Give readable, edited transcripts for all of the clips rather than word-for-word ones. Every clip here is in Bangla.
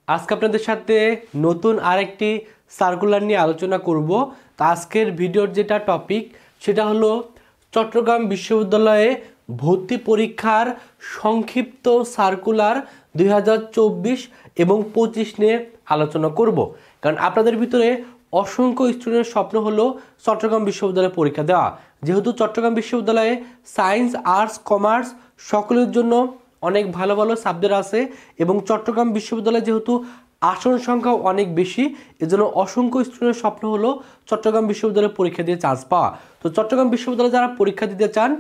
আজকে আপনাদের সাথে নতুন আরেকটি সার্কুলার নিয়ে আলোচনা করব। তো আজকের ভিডিওর যেটা টপিক সেটা হলো চট্টগ্রাম বিশ্ববিদ্যালয়ে ভর্তি পরীক্ষার সংক্ষিপ্ত সার্কুলার 2024 এবং 25 নিয়ে আলোচনা করব। কারণ আপনাদের ভিতরে অসংখ্য স্টুডেন্টের স্বপ্ন হলো চট্টগ্রাম বিশ্ববিদ্যালয়ে পরীক্ষা দেওয়া। যেহেতু চট্টগ্রাম বিশ্ববিদ্যালয়ে সায়েন্স, আর্টস, কমার্স সকলের জন্য অনেক ভালো ভালো সাবজেক্ট আছে এবং চট্টগ্রাম বিশ্ববিদ্যালয়ে যেহেতু আসন সংখ্যা অনেক বেশি, এজন্য অসংখ্য স্টুডেন্টের স্বপ্ন হলো চট্টগ্রাম বিশ্ববিদ্যালয়ে পরীক্ষা দিয়ে চান্স পাওয়া। তো চট্টগ্রাম বিশ্ববিদ্যালয়ে যারা পরীক্ষা দিতে চান,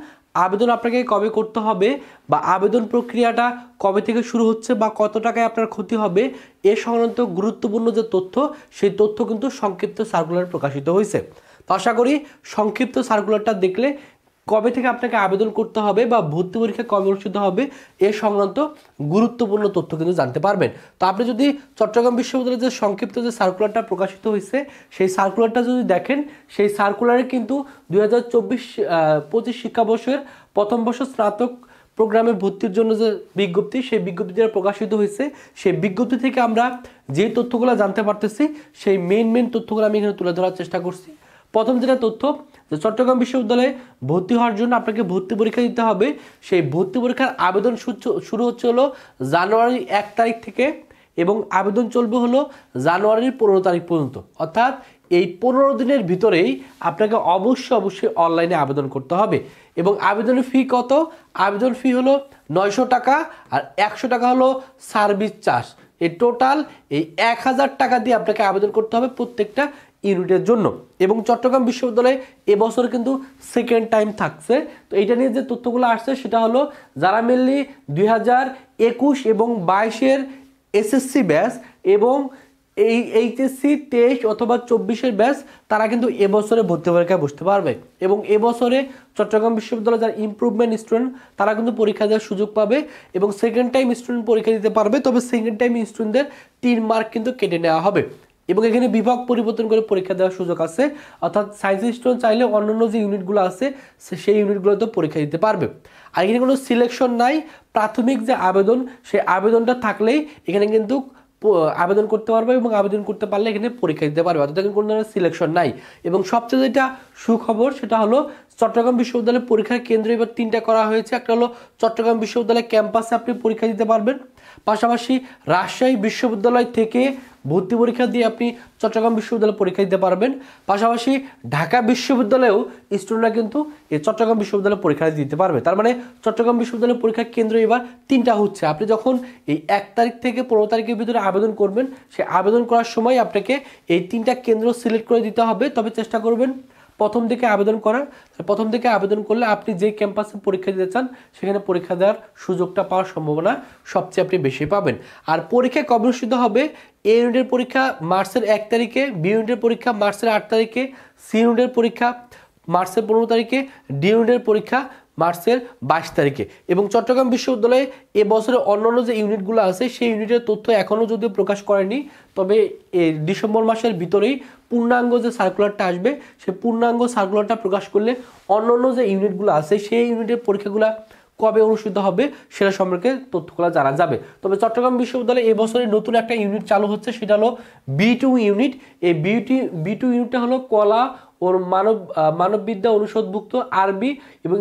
আবেদন আপনাকে কবে করতে হবে বা আবেদন প্রক্রিয়াটা কবে থেকে শুরু হচ্ছে বা কত টাকায় আপনার ক্ষতি হবে এ সংক্রান্ত গুরুত্বপূর্ণ যে তথ্য, সেই তথ্য কিন্তু সংক্ষিপ্ত সার্কুলার প্রকাশিত হয়েছে। তো আশা করি সংক্ষিপ্ত সার্কুলারটা দেখলে কবে থেকে আপনাকে আবেদন করতে হবে বা ভর্তি পরীক্ষা কবে অনুষ্ঠিত হবে এ সংক্রান্ত গুরুত্বপূর্ণ তথ্য কিন্তু জানতে পারবেন। তো আপনি যদি চট্টগ্রাম বিশ্ববিদ্যালয়ের যে সংক্ষিপ্ত যে সার্কুলারটা প্রকাশিত হয়েছে সেই সার্কুলারটা যদি দেখেন, সেই সার্কুলারে কিন্তু 2024-25 শিক্ষাবর্ষের প্রথম বর্ষ স্নাতক প্রোগ্রামে ভর্তির জন্য যে বিজ্ঞপ্তি, সেই বিজ্ঞপ্তি যেটা প্রকাশিত হয়েছে, সেই বিজ্ঞপ্তি থেকে আমরা যে তথ্যগুলো জানতে পারতেছি সেই মেইন তথ্যগুলো আমি এখানে তুলে ধরার চেষ্টা করছি। প্রথম যেটা তথ্য, যে চট্টগ্রাম বিশ্ববিদ্যালয়ে ভর্তি হওয়ার জন্য আপনাকে ভর্তি পরীক্ষা দিতে হবে। সেই ভর্তি পরীক্ষার আবেদন শুরু হচ্ছে হলো জানুয়ারি 1 তারিখ থেকে এবং আবেদন চলবে হলো জানুয়ারির 15 তারিখ পর্যন্ত। অর্থাৎ এই 15 দিনের ভিতরেই আপনাকে অবশ্যই অনলাইনে আবেদন করতে হবে। এবং আবেদনের ফি কত? আবেদন ফি হলো 900 টাকা আর 100 টাকা হলো সার্ভিস চার্জ। এই টোটাল এই 1000 টাকা দিয়ে আপনাকে আবেদন করতে হবে প্রত্যেকটা ইউনিটের জন্য। এবং চট্টগ্রাম বিশ্ববিদ্যালয়ে এবছর কিন্তু সেকেন্ড টাইম থাকছে। তো এইটা নিয়ে যে তথ্যগুলো আসছে সেটা হলো যারা মেনলি 2021 এবং 22-এর এসএসসি ব্যাচ এবং এই এইচএসসি 23 অথবা 24-এর ব্যাচ, তারা কিন্তু এবছরে ভর্তি পরীক্ষায় বসতে পারবে। এবং এবছরে চট্টগ্রাম বিশ্ববিদ্যালয়ে যারা ইমপ্রুভমেন্ট স্টুডেন্ট তারা কিন্তু পরীক্ষা দেওয়ার সুযোগ পাবে এবং সেকেন্ড টাইম স্টুডেন্ট পরীক্ষা দিতে পারবে। তবে সেকেন্ড টাইম স্টুডেন্টদের 3 মার্ক কিন্তু কেটে নেওয়া হবে এবং এখানে বিভাগ পরিবর্তন করে পরীক্ষা দেওয়ার সুযোগ আছে। অর্থাৎ সায়েন্স স্টুডেন্ট চাইলে অন্যান্য যে ইউনিটগুলো আছে সেই ইউনিটগুলোতে পরীক্ষা দিতে পারবে। আর এখানে কোনো সিলেকশন নাই। প্রাথমিক যে আবেদন, সেই আবেদনটা থাকলেই এখানে কিন্তু আবেদন করতে পারবে এবং আবেদন করতে পারলে এখানে পরীক্ষা দিতে পারবে। অর্থাৎ এখানে কোনো ধরনের সিলেকশন নাই। এবং সবচেয়ে যেটা সুখবর সেটা হলো চট্টগ্রাম বিশ্ববিদ্যালয়ের পরীক্ষার কেন্দ্র এবার 3টা করা হয়েছে। একটা হলো চট্টগ্রাম বিশ্ববিদ্যালয় ক্যাম্পাসে আপনি পরীক্ষা দিতে পারবেন, পাশাপাশি রাজশাহী বিশ্ববিদ্যালয় থেকে ভর্তি পরীক্ষা দিয়ে আপনি চট্টগ্রাম বিশ্ববিদ্যালয়ে পরীক্ষা দিতে পারবেন। পাশাপাশি ঢাকা বিশ্ববিদ্যালয়েও স্টুডেন্টরা কিন্তু এই চট্টগ্রাম বিশ্ববিদ্যালয়ে পরীক্ষা দিতে পারবে। তার মানে চট্টগ্রাম বিশ্ববিদ্যালয়ের পরীক্ষার কেন্দ্র এবার 3টা হচ্ছে। আপনি যখন এই 1 তারিখ থেকে 15 তারিখের ভিতরে আবেদন করবেন, সেই আবেদন করার সময় আপনাকে এই 3টা কেন্দ্র সিলেক্ট করে দিতে হবে। তবে চেষ্টা করবেন প্রথম দিকে আবেদন করার। প্রথম দিকে আবেদন করলে আপনি যে ক্যাম্পাসে পরীক্ষা দিতে চান সেখানে পরীক্ষা দেওয়ার সুযোগটা পাওয়ার সম্ভাবনা সবচেয়ে আপনি বেশি পাবেন। আর পরীক্ষা কবে অনুষ্ঠিত হবে? এ ইউনিটের পরীক্ষা মার্চের 1 তারিখে, বি ইউনিটের পরীক্ষা মার্চের 8 তারিখে, সি ইউনিটের পরীক্ষা মার্চের 15 তারিখে, ডি ইউনিটের পরীক্ষা মার্চের 22 তারিখে। এবং চট্টগ্রাম বিশ্ববিদ্যালয়ে এবছরে অন্যান্য যে ইউনিটগুলো আছে সেই ইউনিটের তথ্য এখনও যদিও প্রকাশ করেনি, তবে ডিসেম্বর মাসের ভিতরেই পূর্ণাঙ্গ যে সার্কুলারটা আসবে সেই পূর্ণাঙ্গ সার্কুলারটা প্রকাশ করলে অন্যান্য যে ইউনিটগুলো আছে সেই ইউনিটের পরীক্ষাগুলো কবে অনুষ্ঠিত হবে সেটা সম্পর্কে তথ্যগুলো জানা যাবে। তবে চট্টগ্রাম বিশ্ববিদ্যালয়ে এবছরে নতুন একটা ইউনিট চালু হচ্ছে, সেটা হলো B2 ইউনিট। এই B2 ইউনিটটা হলো কলা ও মানববিদ্যা অনুষদভুক্ত আরবি এবং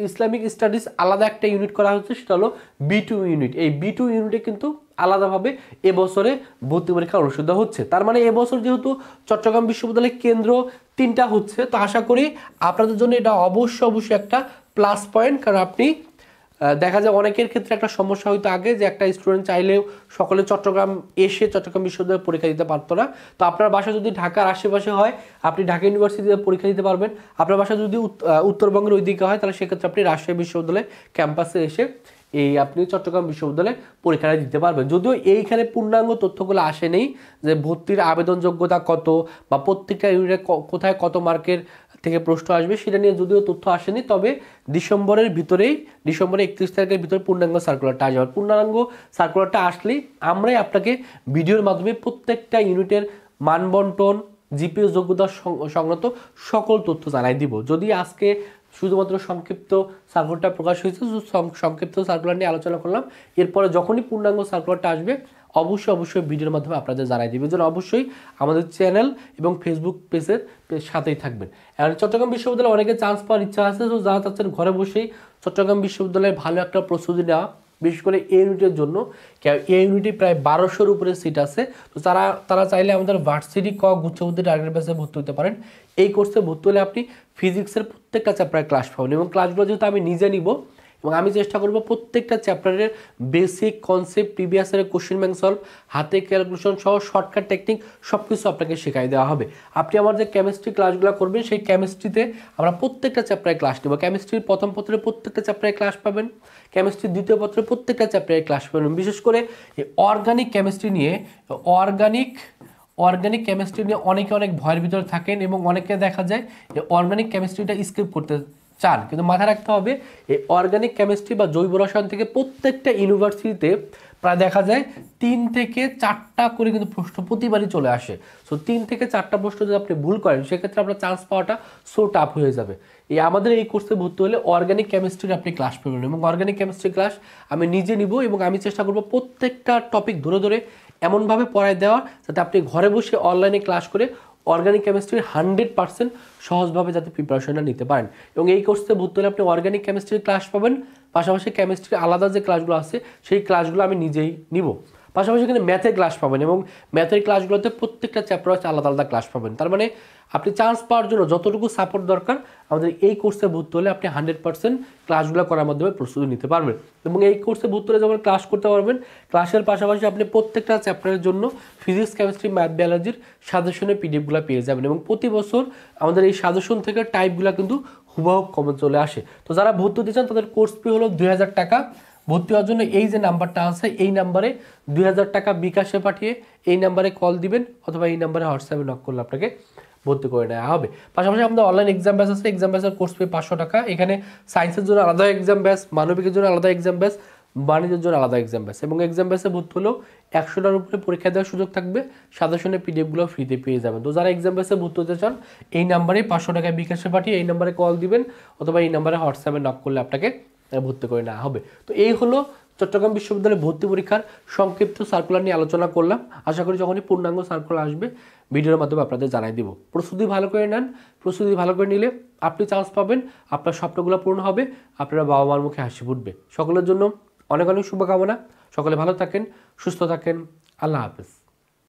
ইসলামিক স্টাডিজ আলাদা একটা ইউনিট করা হচ্ছে, সেটা হলো B2 ইউনিট। এই B2 ইউনিটে কিন্তু আলাদাভাবে এবছরে ভর্তি পরীক্ষা অনুষ্ঠিত হচ্ছে। তার মানে এবছর যেহেতু চট্টগ্রাম বিশ্ববিদ্যালয়ের কেন্দ্র 3টা হচ্ছে, তো আশা করি আপনাদের জন্য এটা অবশ্যই একটা প্লাস পয়েন্ট। কারণ আপনি দেখা যায় অনেকের ক্ষেত্রে একটা সমস্যা হইতো আগে যে একটা স্টুডেন্ট চাইলেও সকলে চট্টগ্রাম এসে চট্টগ্রাম বিশ্ববিদ্যালয়ে পরীক্ষা দিতে পারতো না। তো আপনার বাসা যদি ঢাকার আশেপাশে হয় আপনি ঢাকা ইউনিভার্সিটিতে পরীক্ষা দিতে পারবেন। আপনার বাসা যদি উত্তরবঙ্গের ওইদিকে হয় তাহলে সেক্ষেত্রে আপনি রাজশাহী বিশ্ববিদ্যালয়ে ক্যাম্পাসে এসে আপনি চট্টগ্রাম বিশ্ববিদ্যালয়ে পরীক্ষাটা দিতে পারবেন। যদিও এইখানে পূর্ণাঙ্গ তথ্যগুলো আসেনি যে ভর্তির আবেদন যোগ্যতা কত বা প্রত্যেকটা ইউনিটে কোথায় কত মার্কের থেকে প্রশ্ন আসবে সেটা নিয়ে যদিও তথ্য আসেনি, তবে ডিসেম্বরের 31 তারিখের ভিতরে পূর্ণাঙ্গ সার্কুলারটা আসবে। পূর্ণাঙ্গ সার্কুলারটা আসলেই আমরাই আপনাকে ভিডিওর মাধ্যমে প্রত্যেকটা ইউনিটের মানবন্টন, জিপিএস যোগ্যতা সংক্রান্ত সকল তথ্য জানাই দিব। যদি আজকে শুধুমাত্র সংক্ষিপ্ত সার্কুলারটা প্রকাশ হয়েছে, সংক্ষিপ্ত সার্কুলার নিয়ে আলোচনা করলাম, এরপরে যখনই পূর্ণাঙ্গ সার্কুলারটা আসবে অবশ্যই ভিডিওর মাধ্যমে আপনাদের জানাই দেবেন। জন্য অবশ্যই আমাদের চ্যানেল এবং ফেসবুক পেজের সাথেই থাকবেন। এখন চট্টগ্রাম বিশ্ববিদ্যালয়ে অনেকে চান্স পাওয়ার ইচ্ছা আছে, তো যারা চাচ্ছেন ঘরে বসেই চট্টগ্রাম বিশ্ববিদ্যালয়ে ভালো একটা প্রস্তুতি নেওয়া, বিশেষ করে এ ইউনিটের জন্য, এ ইউনিটে প্রায় 1200-র উপরে সিট আছে। তো তারা চাইলে আমাদের ভার্সিটি ক গুচ্ছবুদ্ধি টার্গেট বেসে ভর্তি হতে পারেন। এই কোর্সে ভর্তি হলে আপনি ফিজিক্সের প্রত্যেকটা চ্যাপ্টারে ক্লাস পাবেন, এবং ক্লাসগুলো যেহেতু আমি নিজে নিব এবং আমি চেষ্টা করব প্রত্যেকটা চ্যাপ্টারের বেসিক কনসেপ্ট, প্রিভিয়াস ইয়ারের কোশ্চেন ব্যাংক সলভ, হাতে ক্যালকুলেশন সহ শর্টকাট টেকনিক সব কিছু আপনাকে শেখাই দেওয়া হবে। আপনি আমার যে কেমিস্ট্রি ক্লাসগুলো করবেন, সেই কেমিস্ট্রিতে আমরা প্রত্যেকটা চ্যাপ্টারে ক্লাস নেব। কেমিস্ট্রির প্রথম পত্রের প্রত্যেকটা চ্যাপ্টারে ক্লাস পাবেন, কেমিস্ট্রির দ্বিতীয় পত্রের প্রত্যেকটা চ্যাপ্টারে ক্লাস পাবেন। বিশেষ করে অর্গানিক কেমিস্ট্রি নিয়ে অর্গানিক কেমিস্ট্রি নিয়ে অনেক ভয়ের ভিতরে থাকেন, এবং অনেকে দেখা যায় যে অর্গানিক কেমিস্ট্রিটা স্কিপ করতে চান, কিন্তু মাথায় রাখতে হবে এই অর্গানিক কেমিস্ট্রি বা জৈব রসায়ন থেকে প্রত্যেকটা ইউনিভার্সিটিতে প্রায় দেখা যায় 3 থেকে 4টা করে কিন্তু প্রশ্ন প্রতিবারই চলে আসে। সো 3 থেকে 4টা প্রশ্ন যদি আপনি ভুল করেন, সেক্ষেত্রে আপনার চান্স পাওয়াটা সো টাফ হয়ে যাবে। আমাদের এই কোর্সে ভর্তি হলে অর্গানিক কেমিস্ট্রির আপনি ক্লাস পাবেন, এবং অর্গানিক কেমিস্ট্রি ক্লাস আমি নিজে নিব, এবং আমি চেষ্টা করব প্রত্যেকটা টপিক ধরে এমনভাবে পড়ায় দেওয়ার যাতে আপনি ঘরে বসে অনলাইনে ক্লাস করে অর্গানিক কেমিস্ট্রির 100% সহজভাবে যাতে প্রিপারেশনটা নিতে পারেন। এবং এই কোর্সে ভর্তি হলে আপনি অর্গানিক কেমিস্ট্রির ক্লাস পাবেন, পাশাপাশি কেমিস্ট্রির আলাদা যে ক্লাসগুলো আছে সেই ক্লাসগুলো আমি নিজেই নিব। পাশাপাশি এখানে ম্যাথের ক্লাস পাবেন, এবং ম্যাথের ক্লাসগুলোতে প্রত্যেকটা চ্যাপ্টার হচ্ছে আলাদা ক্লাস পাবেন। তার মানে আপনি চান্স পাওয়ার জন্য যতটুকু সাপোর্ট দরকার, আমাদের এই কোর্সে ভর্তি হলে আপনি 100% ক্লাসগুলো করার মাধ্যমে প্রস্তুতি নিতে পারবেন। এবং এই কোর্সে ভর্তি হলে যখন ক্লাস করতে পারবেন, ক্লাসের পাশাপাশি আপনি প্রত্যেকটা চ্যাপ্টারের জন্য ফিজিক্স, কেমিস্ট্রি, ম্যাথ, বায়োলজির সাজেশনের পিডিএফগুলো পেয়ে যাবেন, এবং প্রতি বছর আমাদের এই সাজেশন থেকে টাইপগুলো কিন্তু হুবহু কমন চলে আসে। তো যারা ভর্তি হতে চান তাদের কোর্স ফি হলো 2000 টাকা। ভর্তি হওয়ার জন্য এই যে নাম্বারটা আছে, এই নাম্বারে 2000 টাকা বিকাশে পাঠিয়ে এই নাম্বারে কল দিবেন, অথবা এই নাম্বারে হোয়াটসঅ্যাপে নক করলে আপনাকে ভর্তি করে নেওয়া হবে। পাশাপাশি আমাদের অনলাইন এক্সাম ব্যাচ আছে, এক্সাম ব্যাচের কোর্স ফি 500 টাকা। এখানে সায়েন্সের জন্য আলাদা এক্সাম ব্যাচ, মানবিকের জন্য আলাদা এক্সাম ব্যাচ, বাণিজ্যের জন্য আলাদা এক্সাম ব্যাচ। এবং এক্সাম ব্যাচে ভর্তি হলেও 100টার উপরে পরীক্ষা দেওয়ার সুযোগ থাকবে, সাজেশনের পিডিএফগুলো ফ্রিতে পেয়ে যাবেন। তো যারা এক্সাম ব্যাচে ভর্তি হতে চান, এই নাম্বারে 500 টাকায় বিকাশে পাঠিয়ে এই নাম্বারে কল দিবেন, অথবা এই নাম্বারে হোয়াটসঅ্যাপে নক করলে আপনাকে ভর্তি করে নেওয়া হবে। তো এই হলো চট্টগ্রাম বিশ্ববিদ্যালয়ে ভর্তি পরীক্ষার সংক্ষিপ্ত সার্কুলার নিয়ে আলোচনা করলাম। আশা করি যখনই পূর্ণাঙ্গ সার্কুলার আসবে ভিডিওর মাধ্যমে আপনাদের জানাই দিব। প্রস্তুতি ভালো করে নেন, প্রস্তুতি ভালো করে নিলে আপনি চান্স পাবেন, আপনার স্বপ্নগুলো পূর্ণ হবে, আপনারা বাবা মার মুখে হাসি ফুটবে। সকলের জন্য অনেক শুভকামনা। সকলে ভালো থাকেন, সুস্থ থাকেন। আল্লাহ হাফেজ।